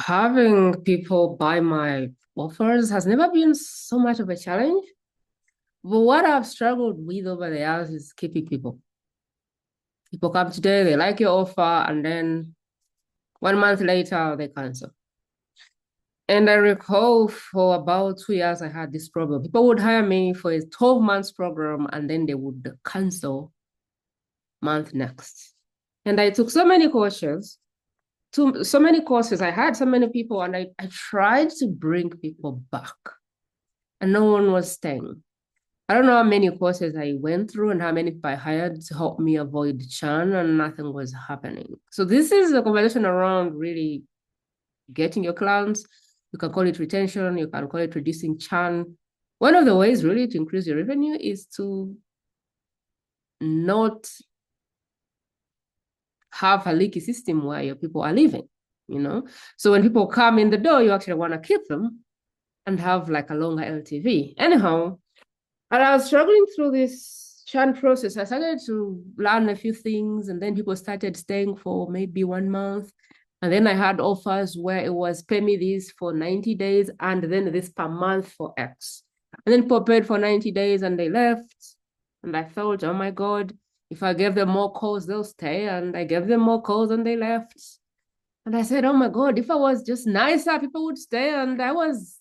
Having people buy my offers has never been so much of a challenge. But what I've struggled with over the years is keeping people. People come today, they like your offer, and then 1 month later, they cancel. And I recall for about 2 years, I had this problem. People would hire me for a 12 months program, and then they would cancel month next. And I took so many courses, so many courses. I had so many people, and I tried to bring people back, and no one was staying. I don't know how many courses I went through and how many people I hired to help me avoid churn, and nothing was happening. So this is a conversation around really getting your clients. You can call it retention, you can call it reducing churn. One of the ways really to increase your revenue is to not have a leaky system where your people are leaving, you know? So when people come in the door, you actually want to keep them and have like a longer LTV. Anyhow, and I was struggling through this churn process. I started to learn a few things, and then people started staying for maybe 1 month. And then I had offers where it was pay me this for 90 days and then this per month for X. And then people paid for 90 days and they left. And I thought, oh my God, if I gave them more calls, they'll stay. And I gave them more calls and they left. And I said, oh my God, if I was just nicer, people would stay. And I was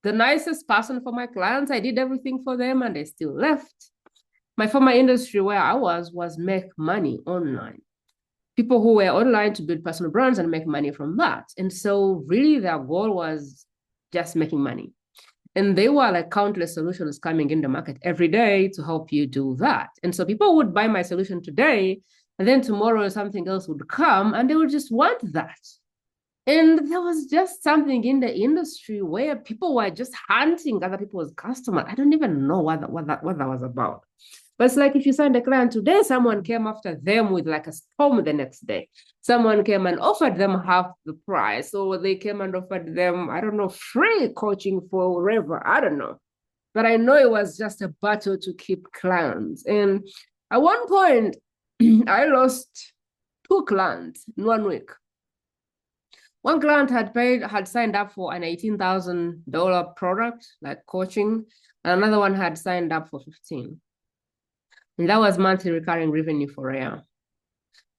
the nicest person for my clients. I did everything for them and they still left. My former industry where I was make money online. People who were online to build personal brands and make money from that. And so really their goal was just making money. And they were like countless solutions coming in the market every day to help you do that. And so people would buy my solution today, and then tomorrow something else would come and they would just want that. And there was just something in the industry where people were just hunting other people's customers. I don't even know what that was about. But it's like if you signed a client today, someone came after them with like a storm the next day. Someone came and offered them half the price, or they came and offered them, I don't know, free coaching forever. I don't know. But I know it was just a battle to keep clients. And at one point, I lost 2 clients in 1 week. One client had signed up for an $18,000 product, like coaching, and another one had signed up for 15. And that was monthly recurring revenue for a year.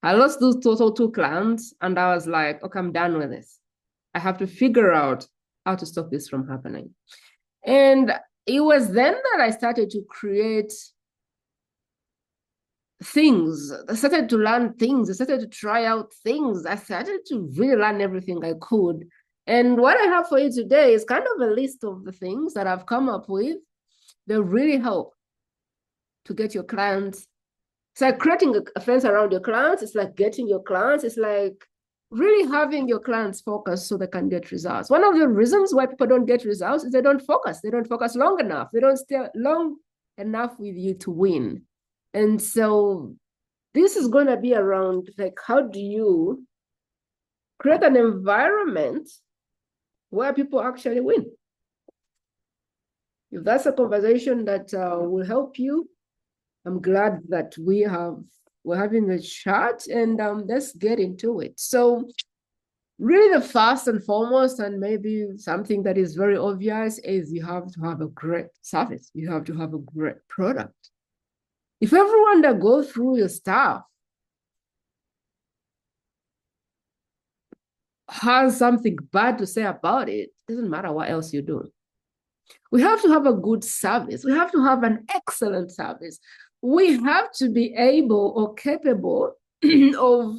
I lost those total 2 clients, and I was like, okay, I'm done with this. I have to figure out how to stop this from happening. And it was then that I started to create things. I started to learn things. I started to try out things. I started to really learn everything I could. And what I have for you today is kind of a list of the things that I've come up with that really help to get your clients. It's like creating a fence around your clients. It's like getting your clients. It's like really having your clients focus so they can get results. One of the reasons why people don't get results is they don't focus. They don't focus long enough. They don't stay long enough with you to win. And so this is going to be around like, how do you create an environment where people actually win? If that's a conversation that will help you, I'm glad that we're having a chat, and let's get into it. So really the first and foremost, and maybe something that is very obvious, is you have to have a great service. You have to have a great product. If everyone that goes through your stuff has something bad to say about it, doesn't matter what else you do. We have to have a good service. We have to have an excellent service. We have to be able or capable of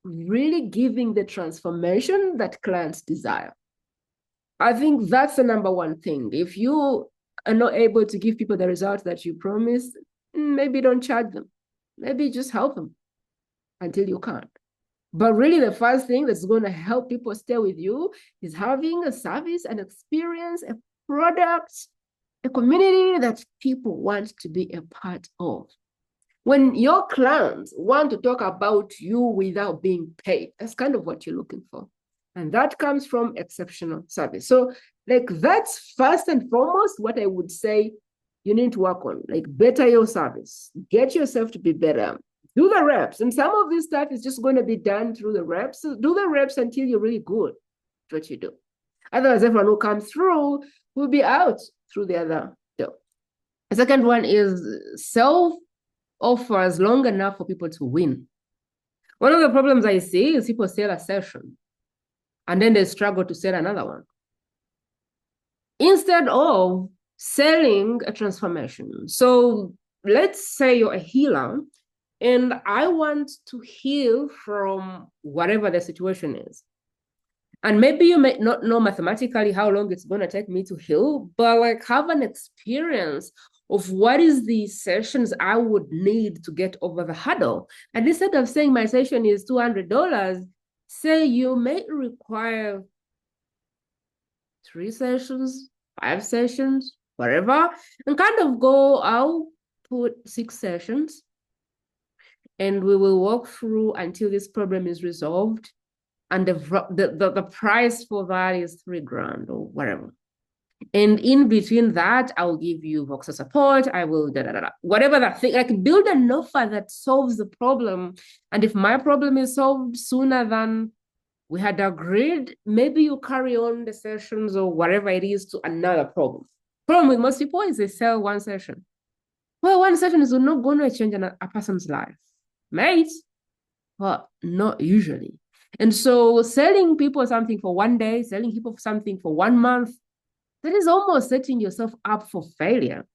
really giving the transformation that clients desire. I think that's the number one thing. If you are not able to give people the results that you promised, maybe don't charge them. Maybe just help them until you can't. But really, the first thing that's going to help people stay with you is having a service, an experience, a product, a community that people want to be a part of. When your clients want to talk about you without being paid, that's kind of what you're looking for. And that comes from exceptional service. So like that's first and foremost what I would say you need to work on, like better your service, get yourself to be better, do the reps. And some of this stuff is just going to be done through the reps. So do the reps until you're really good. what you do. Otherwise, everyone who comes through will be out through the other door. The second one is self-offers long enough for people to win. One of the problems I see is people sell a session and then they struggle to sell another one. Instead of selling a transformation. So let's say you're a healer and I want to heal from whatever the situation is. And maybe you may not know mathematically how long it's going to take me to heal, but like have an experience of what is the sessions I would need to get over the hurdle. And instead of saying my session is $200, say you may require 3 sessions, 5 sessions, whatever, and kind of go, I'll put 6 sessions and we will walk through until this problem is resolved. And the price for that is $3,000 or whatever. And in between that, I'll give you Voxer support. I will whatever that thing, like build an offer that solves the problem. And if my problem is solved sooner than we had agreed, maybe you carry on the sessions or whatever it is to another problem. Problem with most people is they sell 1 session. Well, 1 session is not going to change a person's life, mate, but not usually. And so selling people something for 1 day, selling people something for 1 month, that is almost setting yourself up for failure,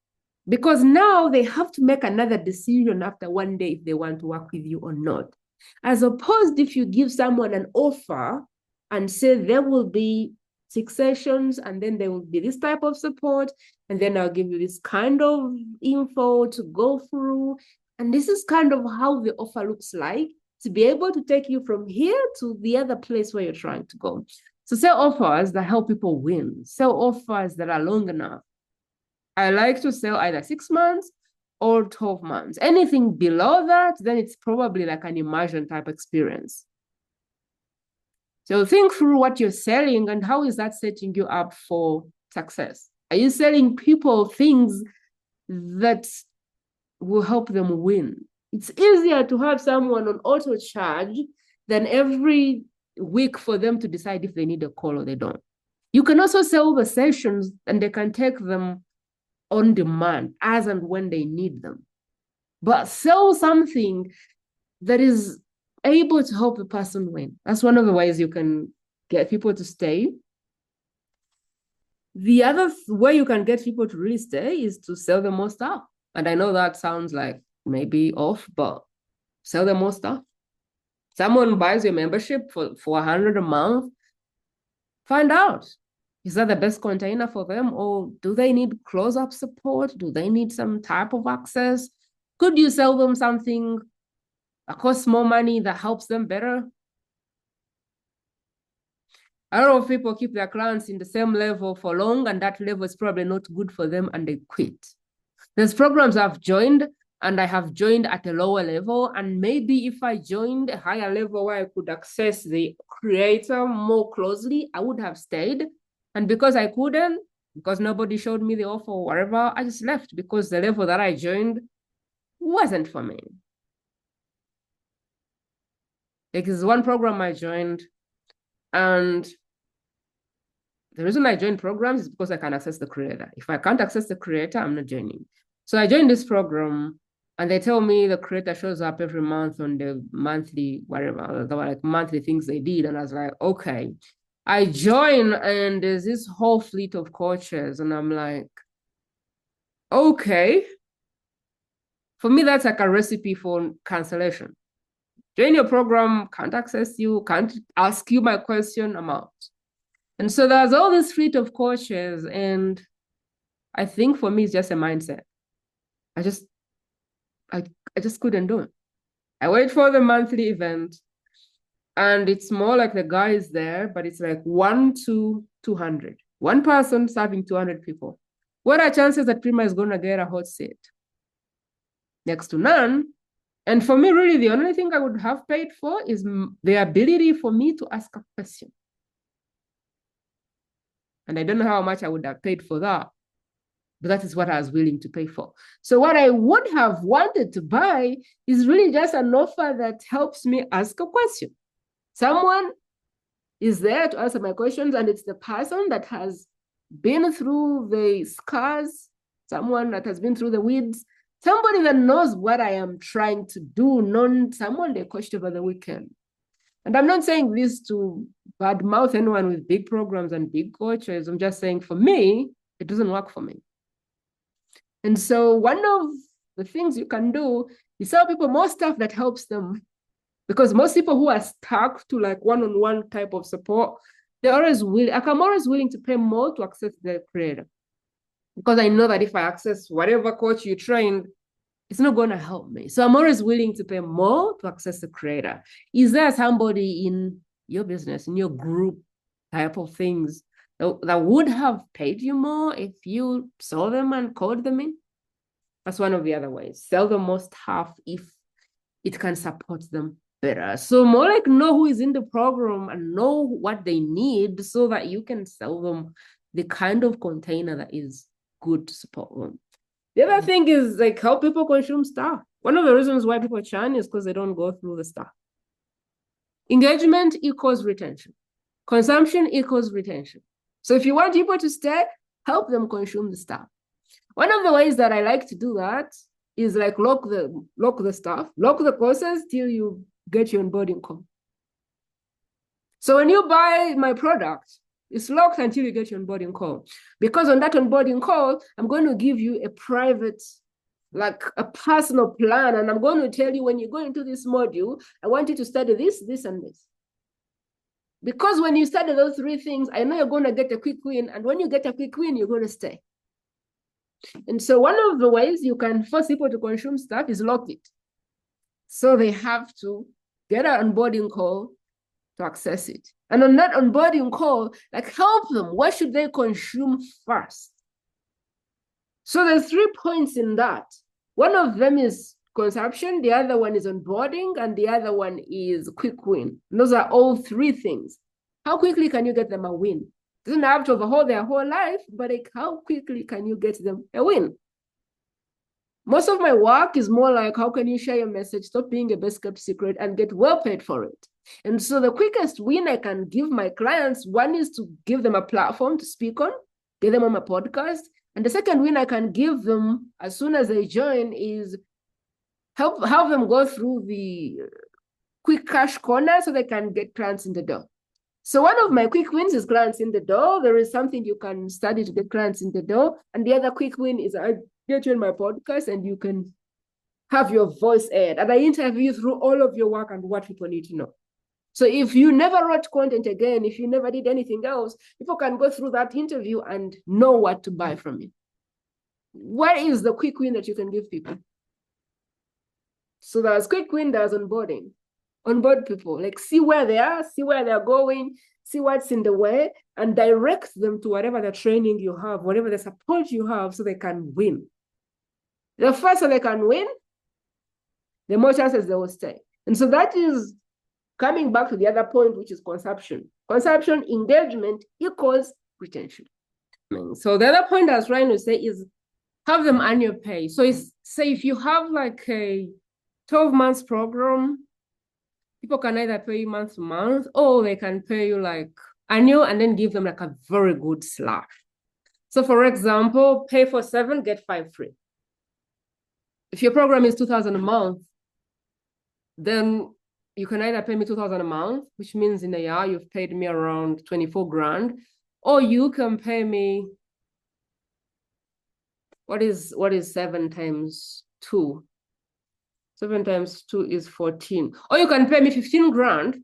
because now they have to make another decision after 1 day if they want to work with you or not. As opposed if you give someone an offer and say there will be 6 sessions and then there will be this type of support and then I'll give you this kind of info to go through. And this is kind of how the offer looks like, to be able to take you from here to the other place where you're trying to go. So sell offers that help people win. Sell offers that are long enough. I like to sell either 6 months or 12 months. Anything below that, then it's probably like an immersion type experience. So think through what you're selling and how is that setting you up for success? Are you selling people things that will help them win? It's easier to have someone on auto charge than every week for them to decide if they need a call or they don't. You can also sell the sessions and they can take them on demand as and when they need them. But sell something that is able to help the person win. That's one of the ways you can get people to stay. The other way you can get people to really stay is to sell them more stuff. And I know that sounds like maybe off, but sell them more stuff. Someone buys your membership for $100 a month, find out, is that the best container for them? Or do they need close-up support? Do they need some type of access? Could you sell them something that costs more money that helps them better? A lot of people keep their clients in the same level for long, and that level is probably not good for them, and they quit. There's programs I've joined, and I have joined at a lower level. And maybe if I joined a higher level where I could access the creator more closely, I would have stayed. And because I couldn't, because nobody showed me the offer or whatever, I just left because the level that I joined wasn't for me. Like, there's one program I joined, and the reason I joined programs is because I can access the creator. If I can't access the creator, I'm not joining. So I joined this program, and they tell me the creator shows up every month on the monthly, whatever, the like monthly things they did. And I was like, okay. I join, and there's this whole fleet of coaches, and I'm like, okay. For me, that's like a recipe for cancellation. Join your program, can't access you, can't ask you my question, I'm out. And so there's all this fleet of coaches, and I think for me, it's just a mindset. I just couldn't do it. I wait for the monthly event, and it's more like the guy is there, but it's like 1 to 200. One person serving 200 people. What are chances that Prima is going to get a hot seat? Next to none. And for me, really, the only thing I would have paid for is the ability for me to ask a question. And I don't know how much I would have paid for that, but that is what I was willing to pay for. So what I would have wanted to buy is really just an offer that helps me ask a question. Someone is there to answer my questions, and it's the person that has been through the scars, someone that has been through the weeds, somebody that knows what I am trying to do, not someone they coached over the weekend. And I'm not saying this to badmouth anyone with big programs and big coaches. I'm just saying for me, it doesn't work for me. And so one of the things you can do is tell people more stuff that helps them. Because most people who are stuck to like one-on-one type of support, they're always willing. Like, I'm always willing to pay more to access the creator. Because I know that if I access whatever coach you trained, it's not going to help me. So I'm always willing to pay more to access the creator. Is there somebody in your business, in your group type of things that would have paid you more if you saw them and called them in? That's one of the other ways. Sell them more stuff if it can support them better. So more like know who is in the program and know what they need so that you can sell them the kind of container that is good to support them. The other thing is like how people consume stuff. One of the reasons why people churn is because they don't go through the stuff. Engagement equals retention. Consumption equals retention. So if you want people to stay, help them consume the stuff. One of the ways that I like to do that is like lock the stuff, lock the courses till you get your onboarding call. So when you buy my product, it's locked until you get your onboarding call. Because on that onboarding call, I'm going to give you a private, like a personal plan. And I'm going to tell you when you go into this module, I want you to study this, this, and this. Because when you study those three things, I know you're going to get a quick win. And when you get a quick win, you're going to stay. And so one of the ways you can force people to consume stuff is lock it. So they have to get an onboarding call to access it. And on that onboarding call, like help them. What should they consume first? So there's 3 points in that. One of them is consumption, the other one is onboarding, and the other one is quick win. And those are all 3 things. How quickly can you get them a win? It doesn't have to overhaul their whole life, but like how quickly can you get them a win? Most of my work is more like how can you share your message, stop being a best kept secret, and get well paid for it. And so the quickest win I can give my clients, one is to give them a platform to speak on, get them on my podcast. And the second win I can give them as soon as they join is help them go through the quick cash corner so they can get clients in the door. So one of my quick wins is clients in the door. There is something you can study to get clients in the door. And the other quick win is I get you on my podcast and you can have your voice aired. And I interview you through all of your work and what people need to know. So if you never wrote content again, if you never did anything else, people can go through that interview and know what to buy from you. What is the quick win that you can give people? So there's quick win, there's onboarding. Onboard people, like see where they are, see where they're going, see what's in the way, and direct them to whatever the training you have, whatever the support you have, so they can win. The faster they can win, the more chances they will stay. And so that is coming back to the other point, which is consumption. Consumption engagement equals retention. So the other point I was trying to say is have them annual pay. So it's, say if you have like a 12 months program, people can either pay you month to month, or they can pay you like annual and then give them like a very good slash. So for example, pay for 7, get 5 free. If your program is 2,000 a month, then you can either pay me 2,000 a month, which means in a year you've paid me around 24 grand, or you can pay me, what is 7 times 2? 7 times 2 is 14. Or you can pay me 15 grand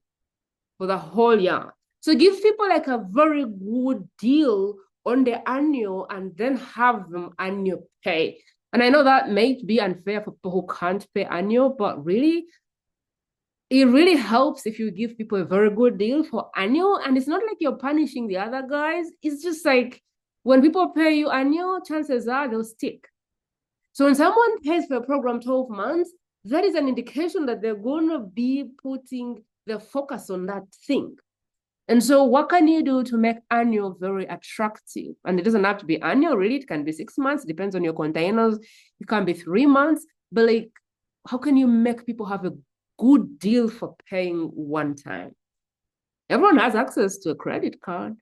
for the whole year. So give people like a very good deal on the annual and then have them annual pay. And I know that may be unfair for people who can't pay annual, but really, it really helps if you give people a very good deal for annual. And it's not like you're punishing the other guys. It's just like when people pay you annual, chances are they'll stick. So when someone pays for a program 12 months, that is an indication that they're going to be putting the focus on that thing. And so what can you do to make annual very attractive? And it doesn't have to be annual, really. It can be 6 months. It depends on your containers. It can be 3 months. But like, how can you make people have a good deal for paying one time? Everyone has access to a credit card.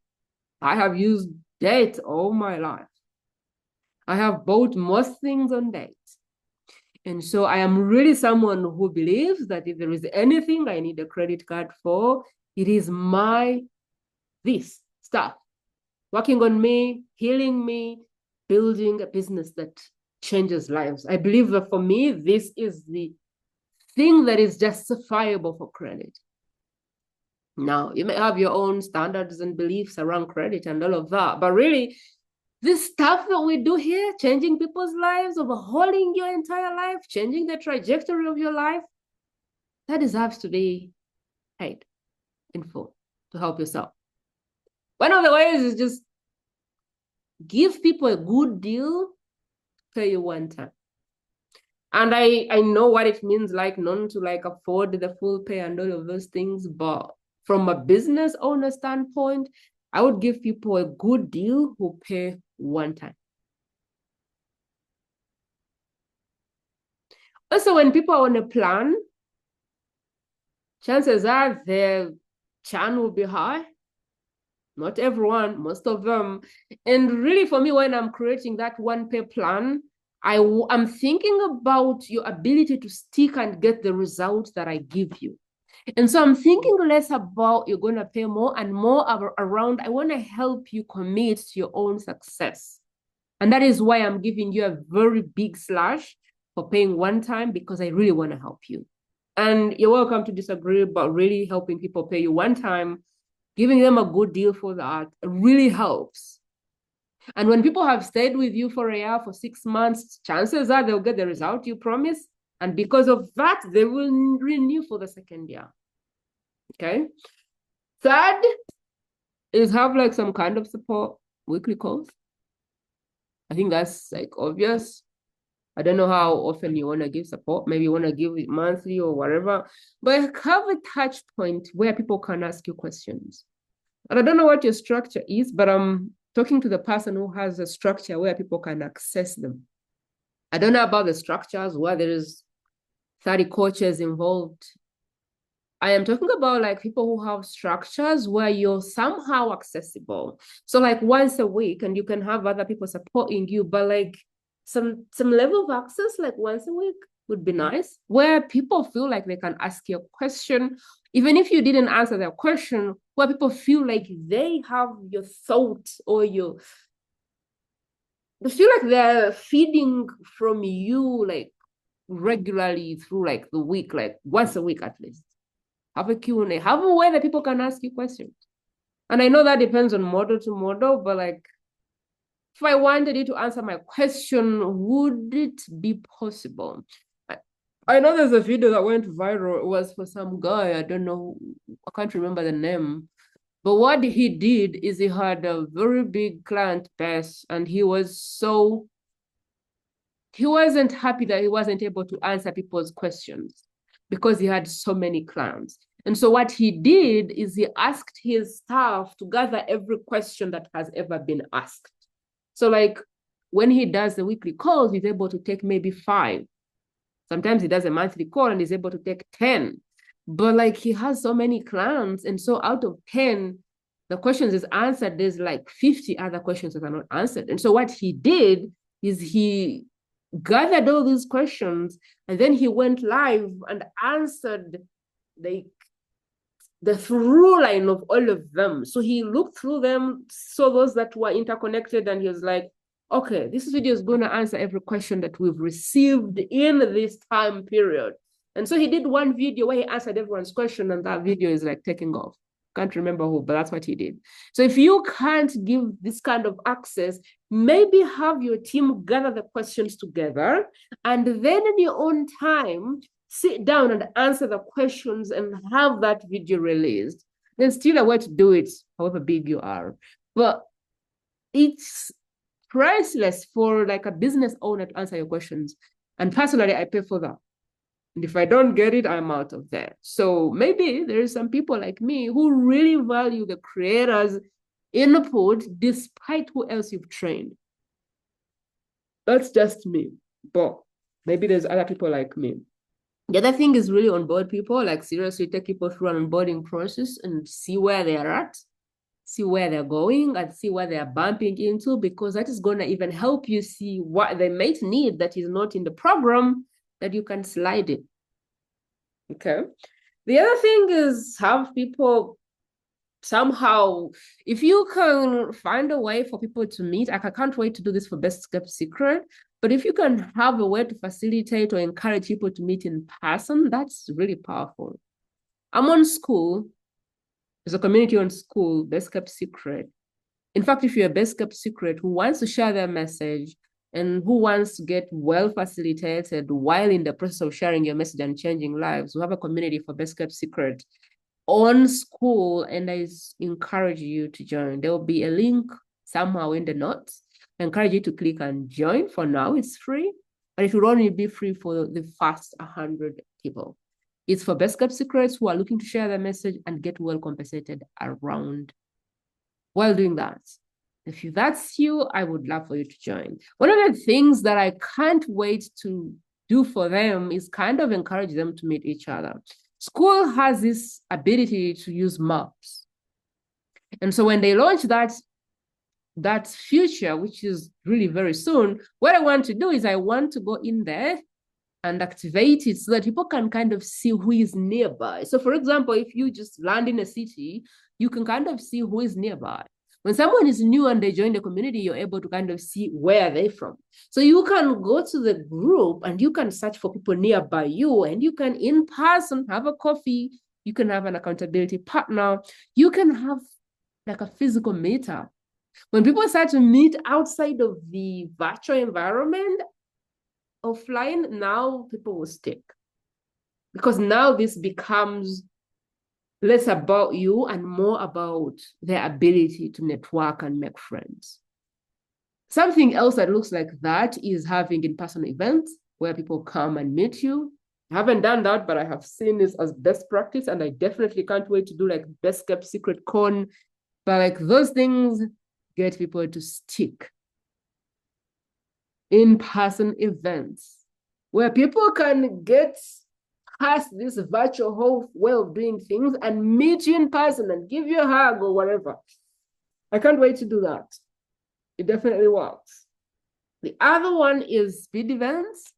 I have used debt all my life. I have bought most things on debt. And so I am really someone who believes that if there is anything I need a credit card for, it is this stuff. Working on me, healing me, building a business that changes lives. I believe that for me, this is the thing that is justifiable for credit. Now, you may have your own standards and beliefs around credit and all of that, but really, this stuff that we do here, changing people's lives, overhauling your entire life, changing the trajectory of your life, that deserves to be paid in full to help yourself. One of the ways is just give people a good deal, pay you one time. And I know what it means, like not to like afford the full pay and all of those things, but from a business owner standpoint, I would give people a good deal who pay one time. Also, when people are on a plan, chances are their churn will be high. Not everyone, most of them. And really, for me, when I'm creating that one pay plan, I'm thinking about your ability to stick and get the results that I give you. And so I'm thinking less about you're going to pay more and more around, I want to help you commit to your own success. And that is why I'm giving you a very big slash for paying one time, because I really want to help you. And you're welcome to disagree, but really helping people pay you one time, giving them a good deal for that really helps. And when people have stayed with you for a year, for 6 months, chances are they'll get the result you promise. And because of that, they will renew for the second year. Okay. Third is have like some kind of support, weekly calls. I think that's like obvious. I don't know how often you want to give support. Maybe you want to give it monthly or whatever, but have a touch point where people can ask you questions. And I don't know what your structure is, but I'm talking to the person who has a structure where people can access them. I don't know about the structures where there is 30 coaches involved. I am talking about like people who have structures where you're somehow accessible. So like once a week, and you can have other people supporting you, but like some level of access, like once a week would be nice, where people feel like they can ask you a question, even if you didn't answer their question, where people feel like they have your thoughts or they feel like they're feeding from you like regularly through like the week, like once a week at least. Have a Q&A, have a way that people can ask you questions. And I know that depends on model to model, but like, if I wanted you to answer my question, would it be possible? I know there's a video that went viral. It was for some guy. I don't know. I can't remember the name. But what he did is he had a very big client base, and he wasn't happy that he wasn't able to answer people's questions because he had so many clients. And so what he did is he asked his staff to gather every question that has ever been asked. So like when he does the weekly calls, he's able to take maybe 5. Sometimes he does a monthly call and he's able to take 10. But like he has so many clients, and so out of 10, the questions is answered, there's like 50 other questions that are not answered. And so what he did is he gathered all these questions, and then he went live and answered like the through line of all of them. So he looked through them, saw those that were interconnected, and he was like, okay, this video is going to answer every question that we've received in this time period. And so he did one video where he answered everyone's question, and that video is like taking off. Can't remember who, but that's what he did. So if you can't give this kind of access, maybe have your team gather the questions together, and then in your own time, sit down and answer the questions and have that video released. There's still a way to do it, however big you are. But it's priceless for like a business owner to answer your questions. And personally, I pay for that. And if I don't get it, I'm out of there. So maybe there's some people like me who really value the creator's input despite who else you've trained. That's just me. But maybe there's other people like me. The other thing is really onboard people, like seriously take people through an onboarding process and see where they are at, see where they're going, and see where they're bumping into, because that is going to even help you see what they might need that is not in the program that you can slide it. Okay. The other thing is have people somehow, if you can find a way for people to meet, I can't wait to do this for Best Kept Secret, but if you can have a way to facilitate or encourage people to meet in person, that's really powerful. I'm on school, there's a community on school, Best Kept Secret. In fact, if you're a Best Kept Secret who wants to share their message and who wants to get well facilitated while in the process of sharing your message and changing lives, we have a community for Best Kept Secret on school, and I encourage you to join. There will be a link somehow in the notes. I encourage you to click and join. For now, it's free, but it will only be free for the first 100 people. It's for Best Kept Secrets who are looking to share their message and get well compensated around while doing that. If that's you, I would love for you to join. One of the things that I can't wait to do for them is kind of encourage them to meet each other. School has this ability to use maps. And so when they launch that future, which is really very soon, what I want to do is I want to go in there and activate it so that people can kind of see who is nearby. So for example, if you just land in a city, you can kind of see who is nearby. When someone is new and they join the community, you're able to kind of see where they're from. So you can go to the group and you can search for people nearby you, and you can in person have a coffee. You can have an accountability partner. You can have like a physical meetup. When people start to meet outside of the virtual environment, offline, now people will stick. Because now this becomes less about you and more about their ability to network and make friends. Something else that looks like that is having in-person events where people come and meet you. I haven't done that, but I have seen this as best practice, and I definitely can't wait to do like Best Kept Secret Con. But like those things get people to stick. In-person events where people can get past this virtual whole way of doing things and meet you in person and give you a hug or whatever. I can't wait to do that. It definitely works. The other one is speed events.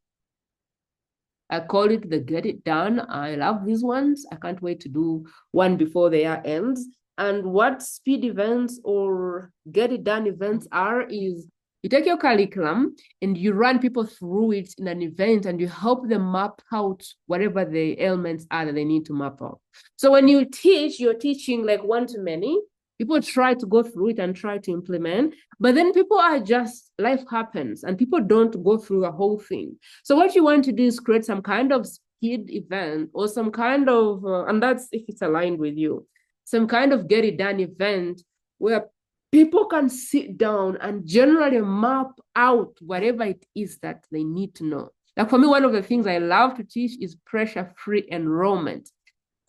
I call it the Get It Done. I love these ones. I can't wait to do one before the year ends. And what speed events or Get It Done events are is you take your curriculum and you run people through it in an event, and you help them map out whatever the elements are that they need to map out. So when you teach, you're teaching like one-to-many. People try to go through it and try to implement, but then people are just, life happens and people don't go through the whole thing. So what you want to do is create some kind of speed event or some kind of, and that's if it's aligned with you, some kind of Get It Done event where people can sit down and generally map out whatever it is that they need to know. Like for me, one of the things I love to teach is pressure-free enrollment.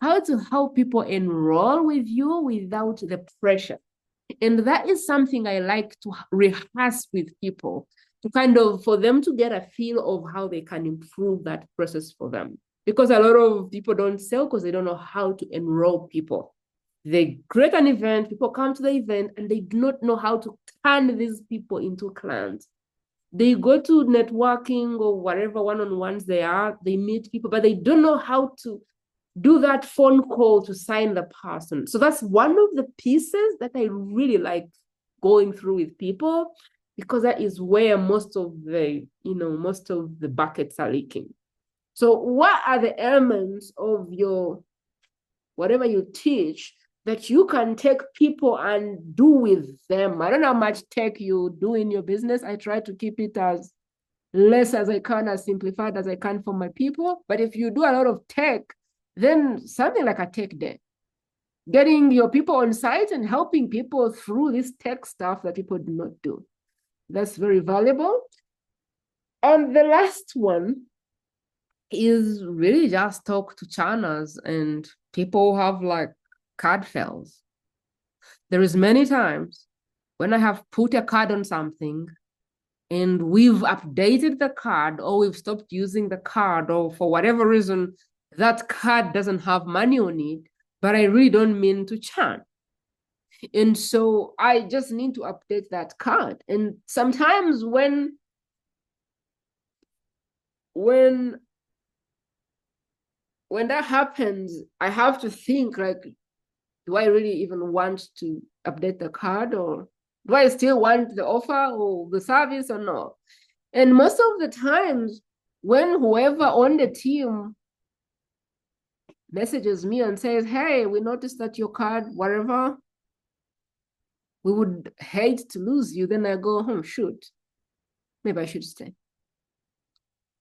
How to help people enroll with you without the pressure. And that is something I like to rehearse with people to kind of, for them to get a feel of how they can improve that process for them. Because a lot of people don't sell because they don't know how to enroll people. They create an event, people come to the event, and they do not know how to turn these people into clients. They go to networking or whatever one-on-ones they are, they meet people, but they don't know how to do that phone call to sign the person. So that's one of the pieces that I really like going through with people, because that is where most of the buckets are leaking. So what are the elements of your, whatever you teach, that you can take people and do with them? I don't know how much tech you do in your business. I try to keep it as less as I can, as simplified as I can for my people. But if you do a lot of tech, then something like a tech day, getting your people on site and helping people through this tech stuff that people do not do. That's very valuable. And the last one is really just talk to churners and people who have like card fails. There is many times when I have put a card on something and we've updated the card, or we've stopped using the card, or for whatever reason, that card doesn't have money on it, but I really don't mean to churn. And so I just need to update that card. And sometimes when that happens, I have to think like, do I really even want to update the card, or do I still want the offer or the service or not? And most of the times when whoever on the team messages me and says, hey, we noticed that your card, whatever, we would hate to lose you, then I go, shoot, maybe I should stay.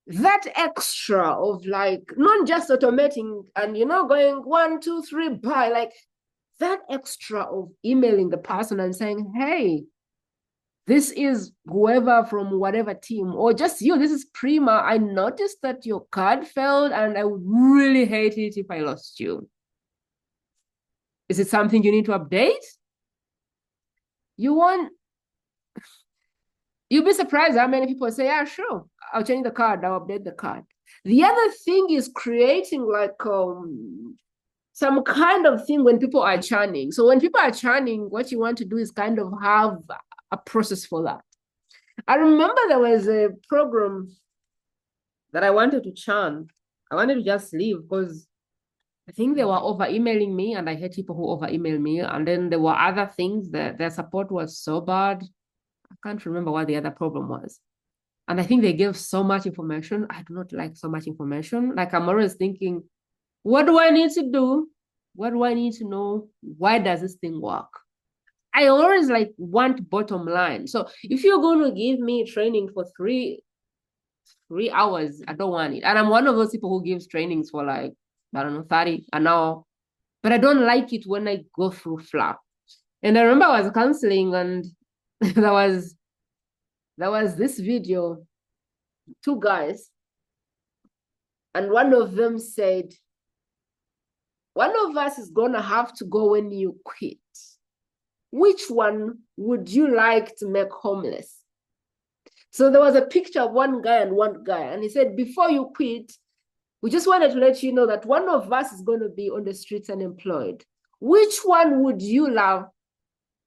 That extra of like, not just automating and, going 1, 2, 3, bye, like that extra of emailing the person and saying, hey, this is whoever from whatever team, or just you, this is Prima. I noticed that your card failed and I would really hate it if I lost you. Is it something you need to update? You'll be surprised how many people say, yeah, sure, I'll change the card, I'll update the card. The other thing is creating like some kind of thing when people are churning. So when people are churning, what you want to do is kind of have a process for that. I remember there was a program that I wanted to churn. I wanted to just leave because I think they were over emailing me, and I hate people who over email me. And then there were other things that their support was so bad. I can't remember what the other problem was. And I think they gave so much information. I do not like so much information. Like I'm always thinking, what do I need to do? What do I need to know? Why does this thing work? I always like want bottom line. So if you're going to give me training for 3 hours, I don't want it. And I'm one of those people who gives trainings for like, I don't know, 30 an hour. But I don't like it when I go through fluff. And I remember I was counseling, and there was this video, 2 guys, and one of them said, one of us is going to have to go when you quit. Which one would you like to make homeless? So there was a picture of one guy and one guy, and he said, before you quit, we just wanted to let you know that one of us is going to be on the streets unemployed. Which one would you love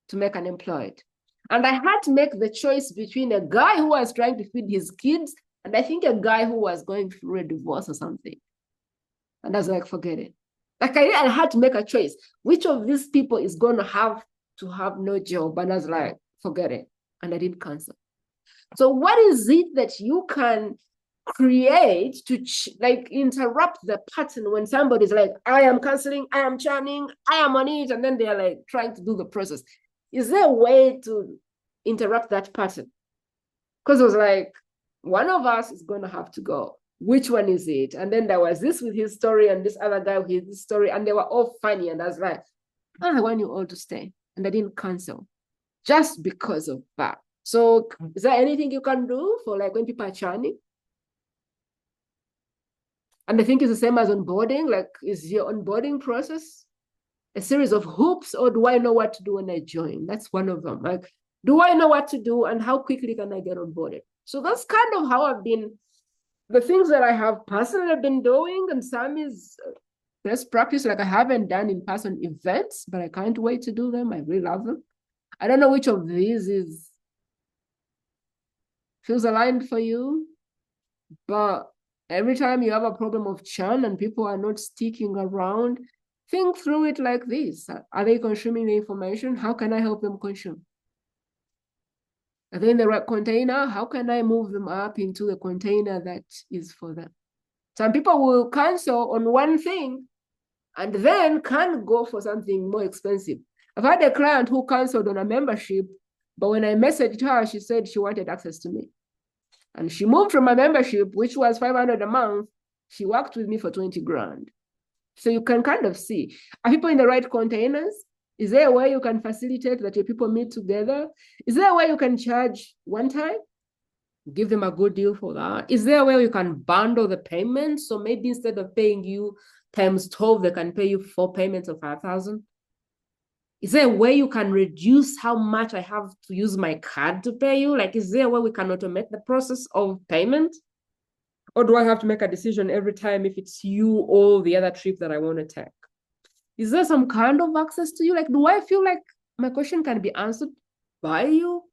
to make unemployed? And I had to make the choice between a guy who was trying to feed his kids and I think a guy who was going through a divorce or something. And I was like, forget it. Like I had to make a choice. Which of these people is going to have no job? And I was like, forget it. And I didn't cancel. So what is it that you can create to like interrupt the pattern when somebody's like, I am canceling, I am churning, I am on it, and then they're like trying to do the process? Is there a way to interrupt that pattern? Because it was like, one of us is going to have to go. Which one is it? And then there was this with his story and this other guy with his story, and they were all funny. And I was like, I want you all to stay. And I didn't cancel just because of that. So is there anything you can do for like when people are churning? And I think it's the same as onboarding. Like, is your onboarding process a series of hoops, or do I know what to do when I join? That's one of them. Like, do I know what to do, and how quickly can I get onboarded? So that's kind of how I've been, the things that I have personally been doing, and some is best practice. Like I haven't done in-person events, but I can't wait to do them. I really love them. I don't know which of these feels aligned for you, but every time you have a problem of churn and people are not sticking around, think through it like this. Are they consuming the information? How can I help them consume? Are they in the right container? How can I move them up into the container that is for them? Some people will cancel on one thing and then can go for something more expensive. I've had a client who canceled on a membership, but when I messaged her, she said she wanted access to me. And she moved from a membership, which was $500 a month. She worked with me for 20 grand. So you can kind of see, are people in the right containers? Is there a way you can facilitate that your people meet together? Is there a way you can charge one time? Give them a good deal for that. Is there a way you can bundle the payments? So maybe instead of paying you times 12, they can pay you 4 payments of 5,000. Is there a way you can reduce how much I have to use my card to pay you? Like, is there a way we can automate the process of payment? Or do I have to make a decision every time if it's you or the other trip that I want to take? Is there some kind of access to you? Like, do I feel like my question can be answered by you?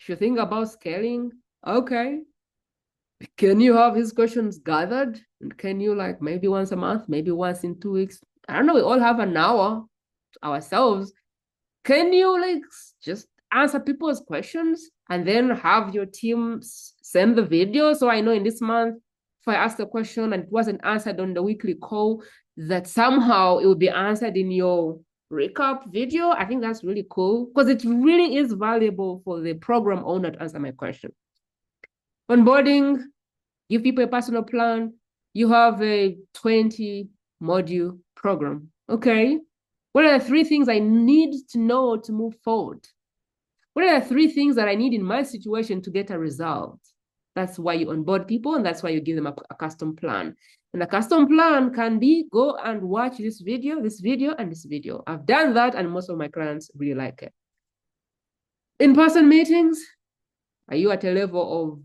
If you think about scaling, okay. Can you have his questions gathered? And can you, like, maybe once a month, maybe once in 2 weeks? I don't know, we all have an hour to ourselves. Can you, like, just answer people's questions and then have your team send the video? So I know in this month, if I asked a question and it wasn't answered on the weekly call, that somehow it will be answered in your recap video. I think that's really cool because it really is valuable for the program owner to answer my question. Onboarding, give people a personal plan. You have a 20 module program. Okay. What are the 3 things I need to know to move forward? What are the 3 things that I need in my situation to get a result? That's why you onboard people, and that's why you give them a custom plan. And a custom plan can be, go and watch this video, and this video. I've done that, and most of my clients really like it. In-person meetings, are you at a level of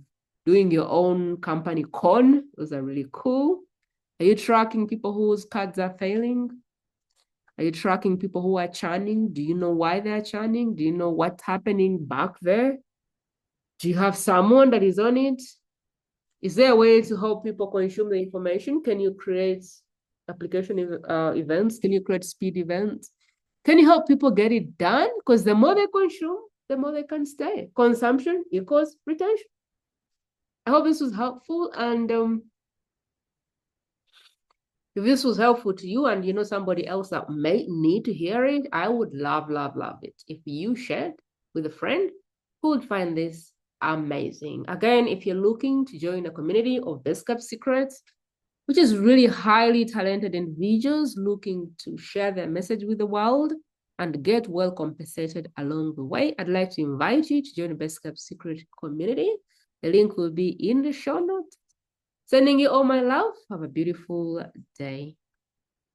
doing your own company con? Those are really cool. Are you tracking people whose cards are failing? Are you tracking people who are churning? Do you know why they're churning? Do you know what's happening back there? Do you have someone that is on it? Is there a way to help people consume the information? Can you create application events? Can you create speed events? Can you help people get it done? Because the more they consume, the more they can stay. Consumption equals retention. I hope this was helpful. And if this was helpful to you and you know somebody else that may need to hear it, I would love, love, love it if you shared with a friend who would find this amazing. Again, if you're looking to join a community of best kept secrets, which is really highly talented individuals looking to share their message with the world and get well compensated along the way, I'd like to invite you to join the best kept secret community. The link will be in the show notes. Sending you all my love. Have a beautiful day.